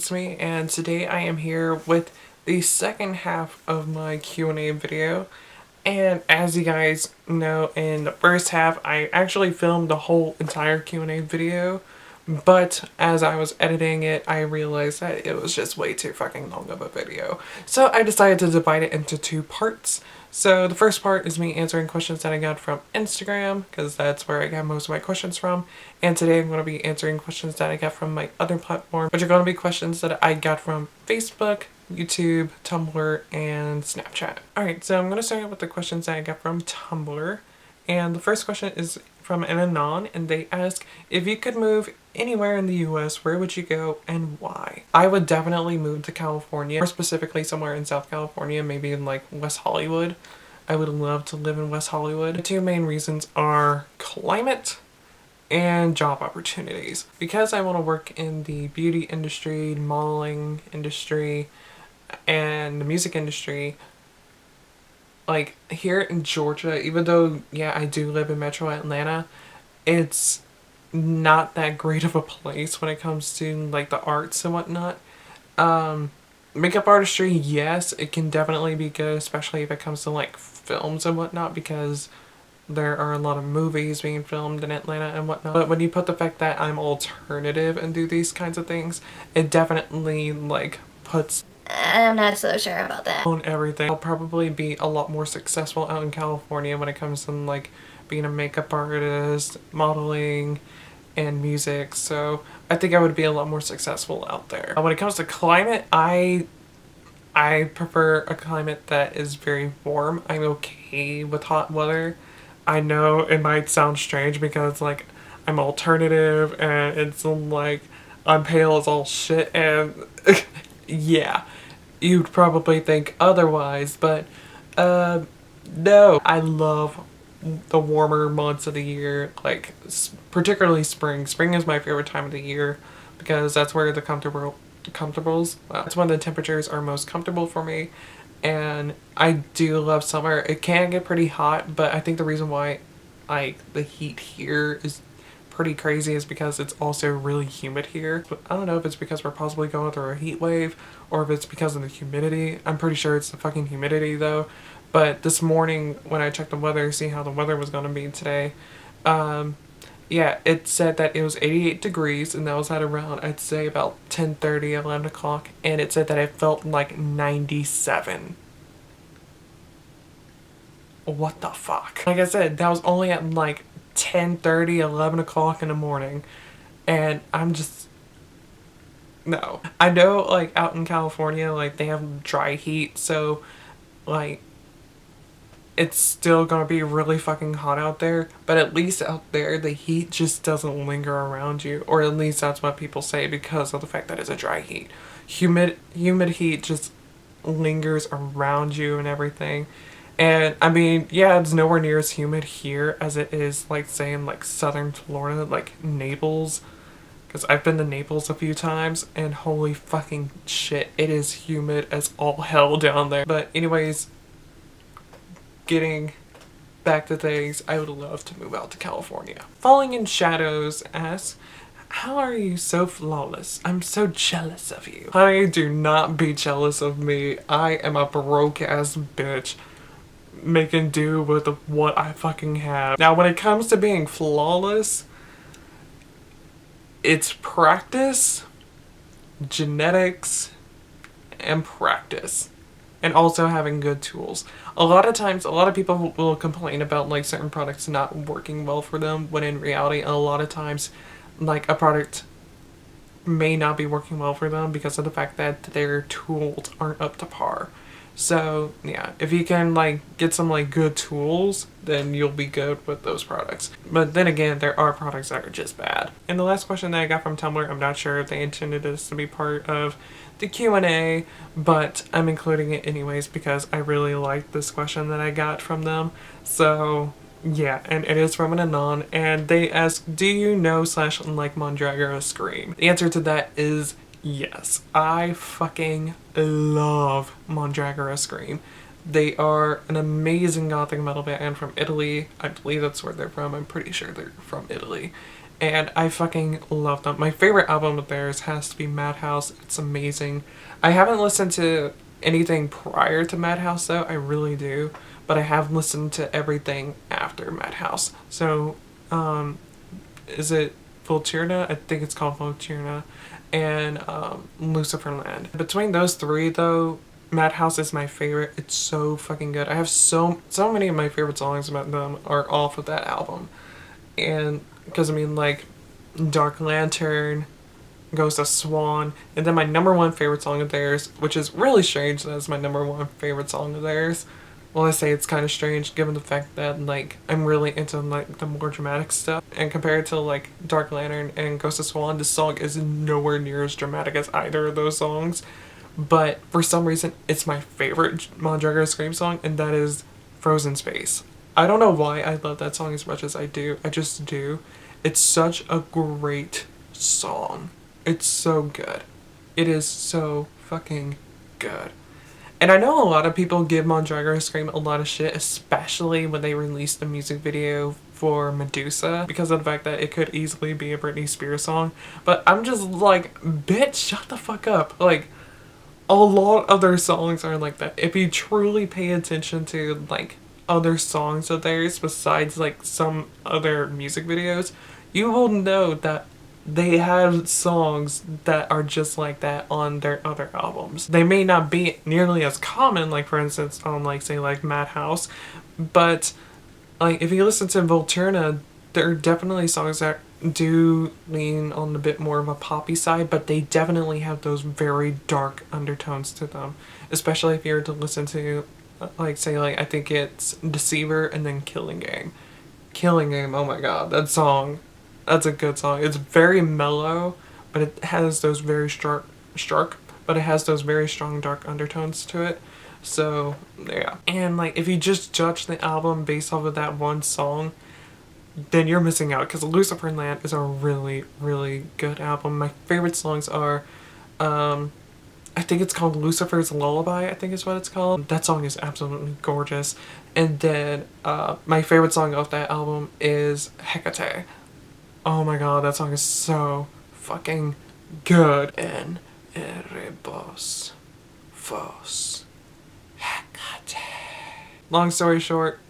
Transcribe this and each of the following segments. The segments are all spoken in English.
it's me, and today I am here with the second half of my Q&A video. And as you guys know, in the first half I actually filmed the whole entire Q&A video, but as I was editing it I realized that it was just way too fucking long of a video. So I decided to divide it into two parts. So the first part is me answering questions that I got from Instagram, because that's where I got most of my questions from. And today I'm going to be answering questions that I got from my other platform, which are going to be questions that I got from Facebook, YouTube, Tumblr, and Snapchat. Alright, so I'm going to start out with the questions that I got from Tumblr. And the first question is from an Anon, and they ask, if you could move anywhere in the US, where would you go and why? I would definitely move to California, more specifically somewhere in South California, maybe in like West Hollywood. I would love to live in West Hollywood. The two main reasons are climate and job opportunities. Because I want to work in the beauty industry, modeling industry, and the music industry, like here in Georgia, even though, yeah, I do live in Metro Atlanta, it's not that great of a place when it comes to like the arts and whatnot. Makeup artistry, yes, it can definitely be good, especially if it comes to like films and whatnot, because there are a lot of movies being filmed in Atlanta and whatnot. But when you put the fact that I'm alternative and do these kinds of things, it definitely like puts I'm not so sure about that. On everything. I'll probably be a lot more successful out in California when it comes to like being a makeup artist, modeling, and music. So I think I would be a lot more successful out there. When it comes to climate, I prefer a climate that is very warm. I'm okay with hot weather. I know it might sound strange because like I'm alternative and it's like I'm pale as all shit and yeah, you'd probably think otherwise, but no. I love the warmer months of the year, like particularly spring. Spring is my favorite time of the year because that's where the comfortables, that's when the temperatures are most comfortable for me. And I do love summer. It can get pretty hot, but I think the reason why like the heat here is pretty crazy is because it's also really humid here. But I don't know if it's because we're possibly going through a heat wave or if it's because of the humidity. I'm pretty sure it's the fucking humidity though. But this morning when I checked the weather, see how the weather was going to be today, yeah, it said that it was 88 degrees, and that was at around, I'd say, about 10:30, 11 o'clock, and it said that it felt like 97. What the fuck? Like I said, that was only at like 10:30, 11 o'clock in the morning, and I'm just, no. I know like out in California, like they have dry heat, so like it's still gonna be really fucking hot out there, but at least out there the heat just doesn't linger around you, or at least that's what people say because of the fact that it's a dry heat. Humid heat just lingers around you and everything. And I mean, yeah, it's nowhere near as humid here as it is like say in like southern Florida, like Naples, because I've been to Naples a few times and holy fucking shit, it is humid as all hell down there. But anyways, getting back to things, I would love to move out to California. Falling in Shadows asks, how are you so flawless? I'm so jealous of you. Honey, do not be jealous of me. I am a broke ass bitch making do with what I fucking have. Now when it comes to being flawless, it's practice, genetics, and practice. And also having good tools. A lot of times, a lot of people will complain about like certain products not working well for them, when in reality, a lot of times, like a product may not be working well for them because of the fact that their tools aren't up to par. So yeah, if you can like get some like good tools, then you'll be good with those products. But then again, there are products that are just bad. And the last question that I got from Tumblr, I'm not sure if they intended this to be part of the Q&A, but I'm including it anyways because I really liked this question that I got from them. So yeah, and it is from an Anon, and they ask, do you know / like Mondragon Scream? The answer to that is yes. I fucking love Mondragon Scream. They are an amazing gothic metal band from Italy. I believe that's where they're from. I'm pretty sure they're from Italy. and I fucking love them. My favorite album of theirs has to be Madhouse. It's amazing. I haven't listened to anything prior to Madhouse though, I really do, but I have listened to everything after Madhouse. So, is it Volturna? I think it's called Volturna, and Luciferland. Between those three though, Madhouse is my favorite. It's so fucking good. I have so many of my favorite songs about them are off of that album. And because I mean, like, Dark Lantern, Ghost of Swan, and then my number one favorite song of theirs, which is really strange that it's my number one favorite song of theirs. Well, I say it's kind of strange given the fact that, like, I'm really into, like, the more dramatic stuff. And compared to, like, Dark Lantern and Ghost of Swan, this song is nowhere near as dramatic as either of those songs. But for some reason, it's my favorite Mondragon Scream song, and that is Frozen Space. I don't know why I love that song as much as I do. I just do. It's such a great song. It's so good. It is so fucking good. And I know a lot of people give Mondragon Scream a lot of shit, especially when they released the music video for Medusa, because of the fact that it could easily be a Britney Spears song. But I'm just like, bitch, shut the fuck up. Like, a lot of their songs are like that. If you truly pay attention to, like, other songs of theirs besides, like, some other music videos, you will know that they have songs that are just like that on their other albums. They may not be nearly as common, like, for instance, on, like, say, like, Madhouse, but, like, if you listen to Volturna, there are definitely songs that do lean on a bit more of a poppy side, but they definitely have those very dark undertones to them. Especially if you were to listen to, like, say, like, I think it's Deceiver and then Killing Game. Killing Game, oh my god, that song, that's a good song. It's very mellow, but it has those very but it has those very strong dark undertones to it. So, yeah. And, like, if you just judge the album based off of that one song, then you're missing out, because Luciferland is a really, really good album. My favorite songs are, I think it's called Lucifer's Lullaby, I think is what it's called. That song is absolutely gorgeous. And then, my favorite song off that album is Hecate. Oh my god, that song is so fucking good. En erebos fos Hecate. Long story short,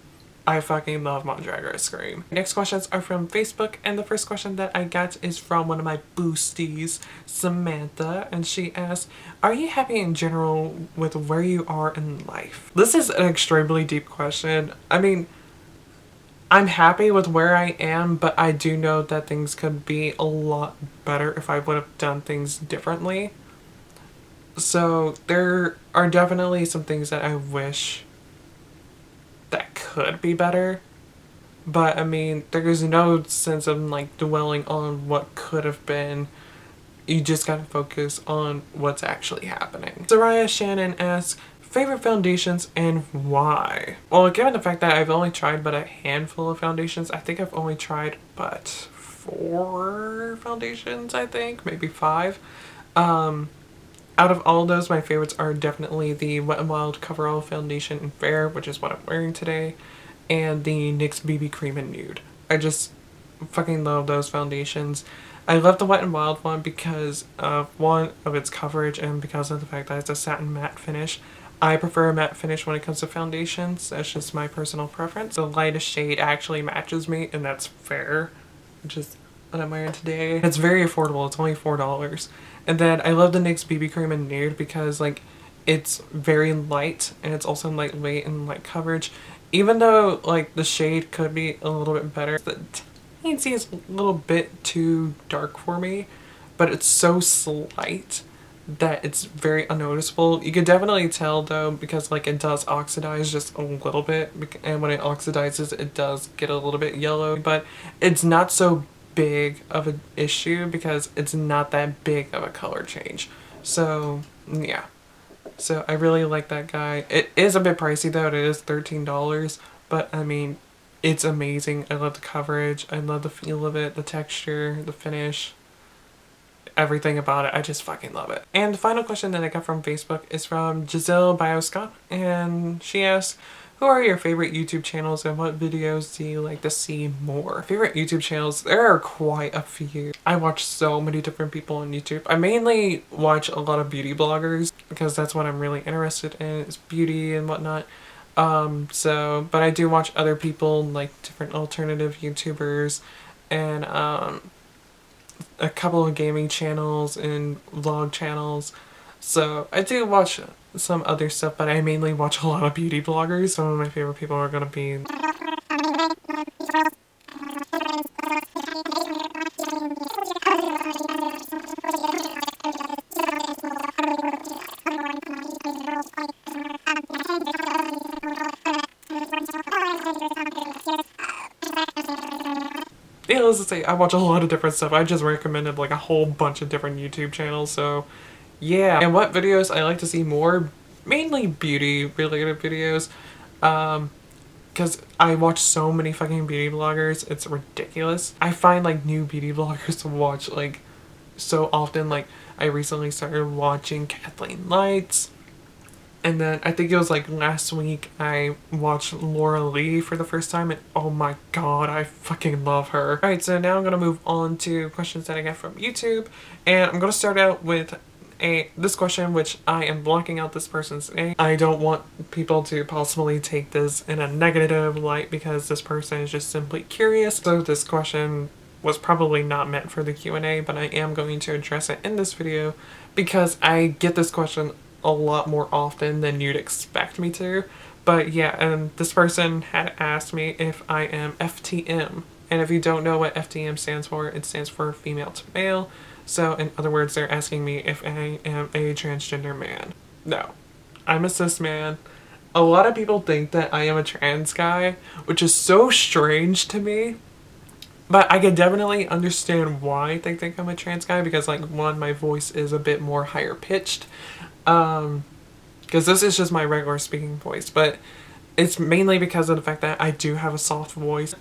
I fucking love Mondragon Scream. Next questions are from Facebook, and the first question that I got is from one of my boosties, Samantha, and she asked, are you happy in general with where you are in life? This is an extremely deep question. I mean, I'm happy with where I am, but I do know that things could be a lot better if I would have done things differently. So there are definitely some things that I wish that could be better, but I mean, there's no sense of, like, dwelling on what could have been. You just gotta focus on what's actually happening. Soraya Shannon asks, favorite foundations and why? Well, given the fact that I've only tried but a handful of foundations, I think I've only tried but 4 foundations, I think, maybe 5. Out of all of those, my favorites are definitely the Wet n Wild Coverall Foundation in Fair, which is what I'm wearing today, and the NYX BB Cream in Nude. I just fucking love those foundations. I love the Wet n Wild one because of, one, of its coverage, and because of the fact that it's a satin matte finish. I prefer a matte finish when it comes to foundations. That's just my personal preference. The lightest shade actually matches me, and that's Fair, which is what I'm wearing today. It's very affordable. It's only $4. And then I love the NYX BB Cream in Nude because, like, it's very light and it's also lightweight and light coverage. Even though, like, the shade could be a little bit better, the teensy is a little bit too dark for me, but it's so slight that it's very unnoticeable. You can definitely tell though, because, like, it does oxidize just a little bit, and when it oxidizes it does get a little bit yellow, but it's not so big of an issue because it's not that big of a color change. So yeah, so I really like that guy. It is a bit pricey though. It is $13, but I mean, it's amazing. I love the coverage, I love the feel of it, the texture, the finish, everything about it. I just fucking love it. And the final question that I got from Facebook is from Giselle Bioscott, and she asks, Who are your favorite YouTube channels and what videos do you like to see more? Favorite YouTube channels, there are quite a few. I watch so many different people on YouTube. I mainly watch a lot of beauty bloggers because that's what I'm really interested in, is beauty and whatnot. But I do watch other people, like different alternative YouTubers and a couple of gaming channels and vlog channels. So I do watch some other stuff, but I mainly watch a lot of beauty bloggers. Some of my favorite people are gonna be needless to say, I watch a lot of different stuff. I just recommended like a whole bunch of different YouTube channels, so yeah. And what videos I like to see more? Mainly beauty related videos. Because I watch so many fucking beauty bloggers, it's ridiculous. I find like new beauty bloggers to watch like so often. Like I recently started watching Kathleen Lights. And then I think it was like last week I watched Laura Lee for the first time and oh my god, I fucking love her. Alright, so now I'm gonna move on to questions that I get from YouTube. And I'm gonna start out with this question, which I am blocking out this person's name. I don't want people to possibly take this in a negative light because this person is just simply curious. So this question was probably not meant for the Q&A, but I am going to address it in this video because I get this question a lot more often than you'd expect me to. But yeah, and this person had asked me if I am FTM. And if you don't know what FTM stands for, it stands for female to male. So in other words, they're asking me if I am a transgender man. No, I'm a cis man. A lot of people think that I am a trans guy, which is so strange to me. But I can definitely understand why they think I'm a trans guy because, like, one, my voice is a bit more higher pitched. Because this is just my regular speaking voice, but it's mainly because of the fact that I do have a soft voice.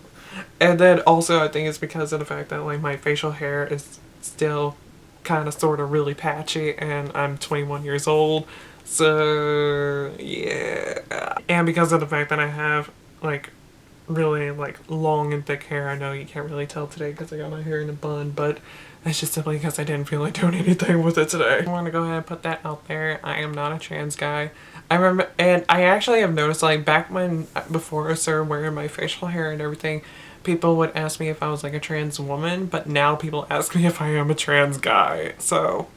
And then also I think it's because of the fact that like my facial hair is still kind of sort of really patchy and I'm 21 years old. So yeah. And because of the fact that I have like really like long and thick hair. I know you can't really tell today because I got my hair in a bun, but it's just simply because I didn't feel like doing anything with it today. I want to go ahead and put that out there. I am not a trans guy. I remember, and I actually have noticed like back when, before I started wearing my facial hair and everything, people would ask me if I was like a trans woman, but now people ask me if I am a trans guy. So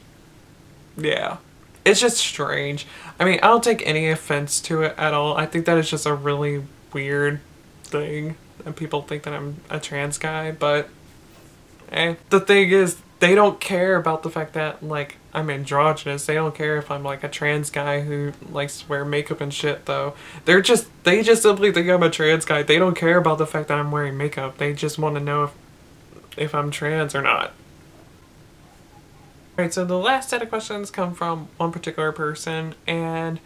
yeah. It's just strange. I mean, I don't take any offense to it at all. I think that is just a really weird thing and people think that I'm a trans guy, but the thing is they don't care about the fact that like I'm androgynous. They don't care if I'm like a trans guy who likes to wear makeup and shit though. They just simply think I'm a trans guy. They don't care about the fact that I'm wearing makeup. They just want to know if I'm trans or not. Alright, so the last set of questions come from one particular person and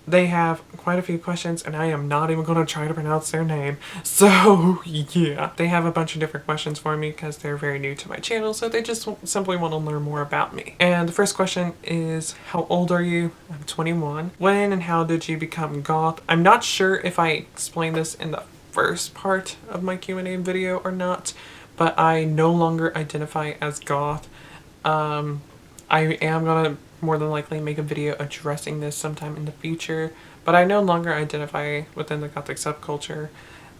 they have quite a few questions and I am not even going to try to pronounce their name. So yeah, they have a bunch of different questions for me because they're very new to my channel, so they just simply want to learn more about me. And the first question is, how old are you? I'm 21. When and how did you become goth? I'm not sure if I explained this in the first part of my Q&A video or not, but I no longer identify as goth. I am gonna more than likely make a video addressing this sometime in the future, but I no longer identify within the gothic subculture.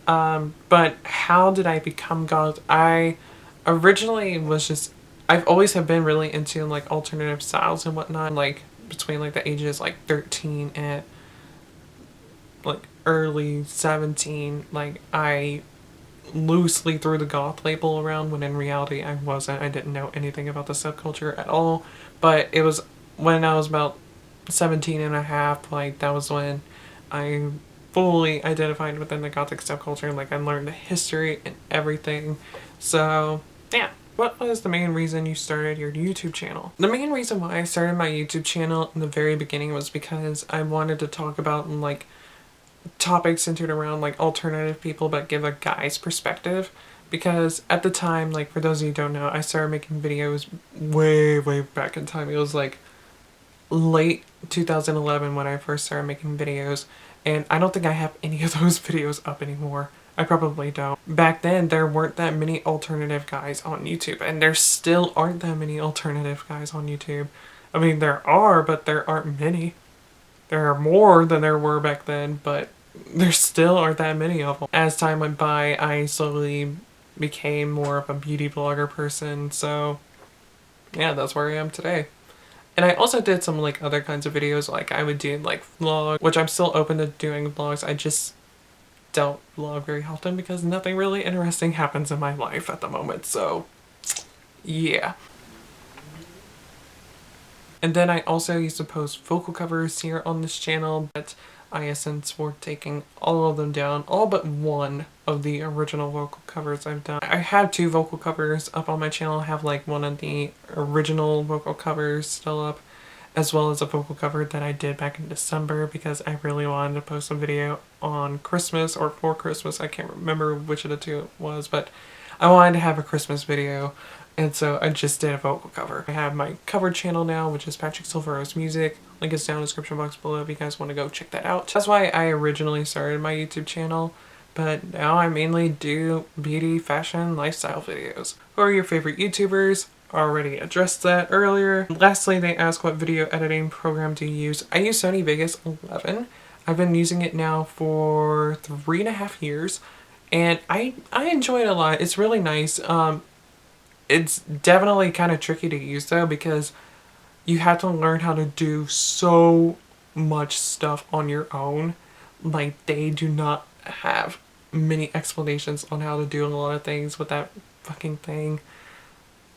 But how did I become goth? I originally was just, I've always have been really into like alternative styles and whatnot, like between like the ages like 13 and like early 17, like I loosely threw the goth label around when in reality I wasn't. I didn't know anything about the subculture at all, but it was when I was about 17 and a half, like that was when I fully identified within the gothic subculture. Like I learned the history and everything. So yeah. What was the main reason you started your YouTube channel? The main reason why I started my YouTube channel in the very beginning was because I wanted to talk about like topics centered around like alternative people but give a guy's perspective, because at the time, like for those of you who don't know, I started making videos way back in time. It was like late 2011 when I first started making videos, and I don't think I have any of those videos up anymore. I probably don't. Back then, there weren't that many alternative guys on YouTube, and there still aren't that many alternative guys on YouTube. I mean, there are, but there aren't many. There are more than there were back then, but there still aren't that many of them. As time went by, I slowly became more of a beauty blogger person, so yeah, that's where I am today. And I also did some like other kinds of videos, like I would do like vlog, which I'm still open to doing vlogs. I just don't vlog very often because nothing really interesting happens in my life at the moment, so yeah. And then I also used to post vocal covers here on this channel, but I have since we're taking all of them down, all but one of the original vocal covers I've done. I have 2 vocal covers up on my channel. I have like one of the original vocal covers still up, as well as a vocal cover that I did back in December because I really wanted to post a video on Christmas or for Christmas. I can't remember which of the 2 it was, but I wanted to have a Christmas video, and so I just did a vocal cover. I have my cover channel now, which is Patrick Silvero's Music. Link is down in the description box below if you guys want to go check that out. That's why I originally started my YouTube channel, but now I mainly do beauty, fashion, lifestyle videos. Who are your favorite YouTubers? Already addressed that earlier. Lastly, they ask what video editing program do you use? I use Sony Vegas 11. I've been using it now for 3.5 years, and I enjoy it a lot. It's really nice. It's definitely kind of tricky to use though because you have to learn how to do so much stuff on your own. Like, they do not have many explanations on how to do a lot of things with that fucking thing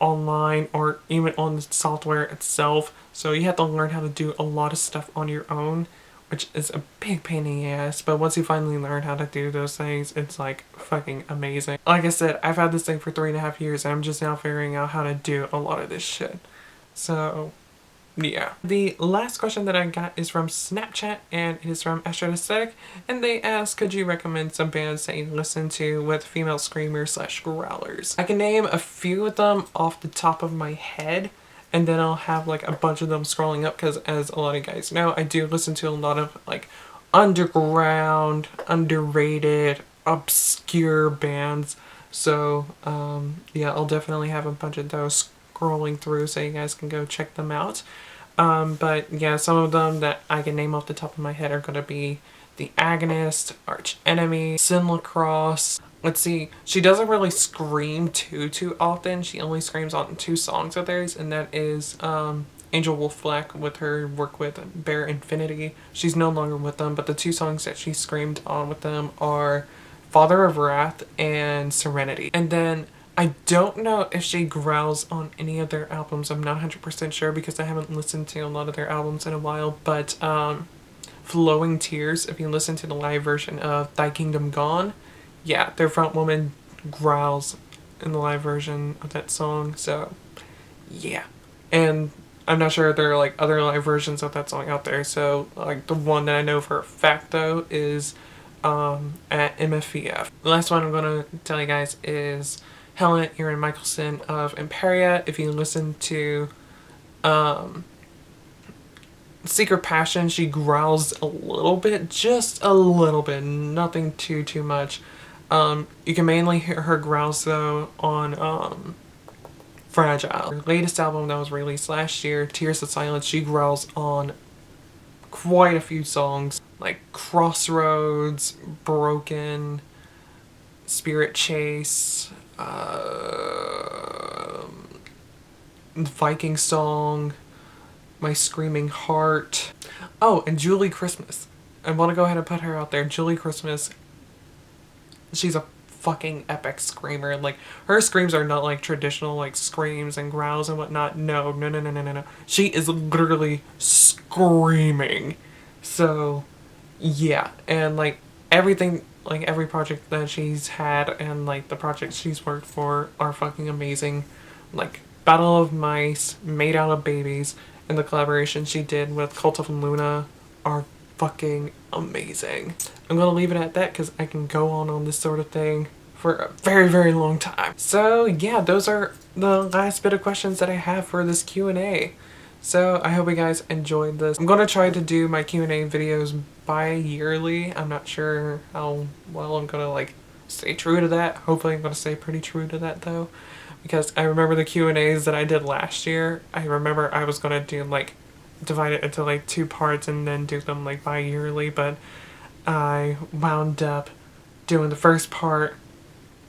online or even on the software itself. So you have to learn how to do a lot of stuff on your own, which is a big pain in the ass. But once you finally learn how to do those things, it's like fucking amazing. Like I said, I've had this thing for 3.5 years and I'm just now figuring out how to do a lot of this shit. So yeah. The last question that I got is from Snapchat, and it is from Astro Aesthetic, and they ask, could you recommend some bands that you listen to with female screamers / growlers? I can name a few of them off the top of my head, and then I'll have like a bunch of them scrolling up because, as a lot of you guys know, I do listen to a lot of like underground, underrated, obscure bands. So yeah, I'll definitely have a bunch of those scrolling through so you guys can go check them out. But yeah, some of them that I can name off the top of my head are going to be The Agonist, Arch Enemy, Sin Lacrosse. Let's see, she doesn't really scream too often. She only screams on 2 songs of theirs, and that is Angel Wolf Fleck with her work with Bear Infinity. She's no longer with them, but the 2 songs that she screamed on with them are Father of Wrath and Serenity. And then I don't know if she growls on any of their albums. I'm not 100% sure because I haven't listened to a lot of their albums in a while, but Flowing Tears, if you listen to the live version of Thy Kingdom Gone, yeah, their front woman growls in the live version of that song, so yeah. And I'm not sure if there are like other live versions of that song out there, so like the one that I know for a fact though is at MFVF. The last one I'm gonna tell you guys is Helen Erin Michelson of Imperia. If you listen to Secret Passion, she growls a little bit, just a little bit, nothing too much. You can mainly hear her growls though on Fragile. Her latest album that was released last year, Tears of Silence, she growls on quite a few songs like Crossroads, Broken, Spirit Chase, Viking Song, My Screaming Heart. Oh, and Julie Christmas. I want to go ahead and put her out there. Julie Christmas, she's a fucking epic screamer. Like, her screams are not like traditional like screams and growls and whatnot. No. She is literally screaming. So yeah, and like everything, like every project that she's had and like the projects she's worked for are fucking amazing. Like Battle of Mice, Made Out of Babies, and the collaboration she did with Cult of Luna are fucking amazing. I'm gonna leave it at that because I can go on this sort of thing for a very long time. So yeah, those are the last bit of questions that I have for this Q&A. So I hope you guys enjoyed this. I'm gonna try to do my Q&A videos bi-yearly. I'm not sure how well I'm gonna like stay true to that. Hopefully I'm gonna stay pretty true to that though. Because I remember the Q&As that I did last year. I remember I was gonna do like divide it into like 2 parts and then do them like bi-yearly, but I wound up doing the first part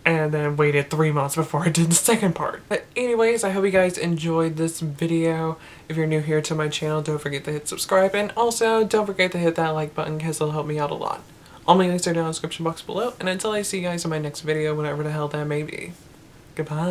and then waited 3 months before I did the second part. But anyways, I hope you guys enjoyed this video. If you're new here to my channel, don't forget to hit subscribe, and also don't forget to hit that like button because it'll help me out a lot. All my links are down in the description box below, and until I see you guys in my next video, whenever the hell that may be, goodbye.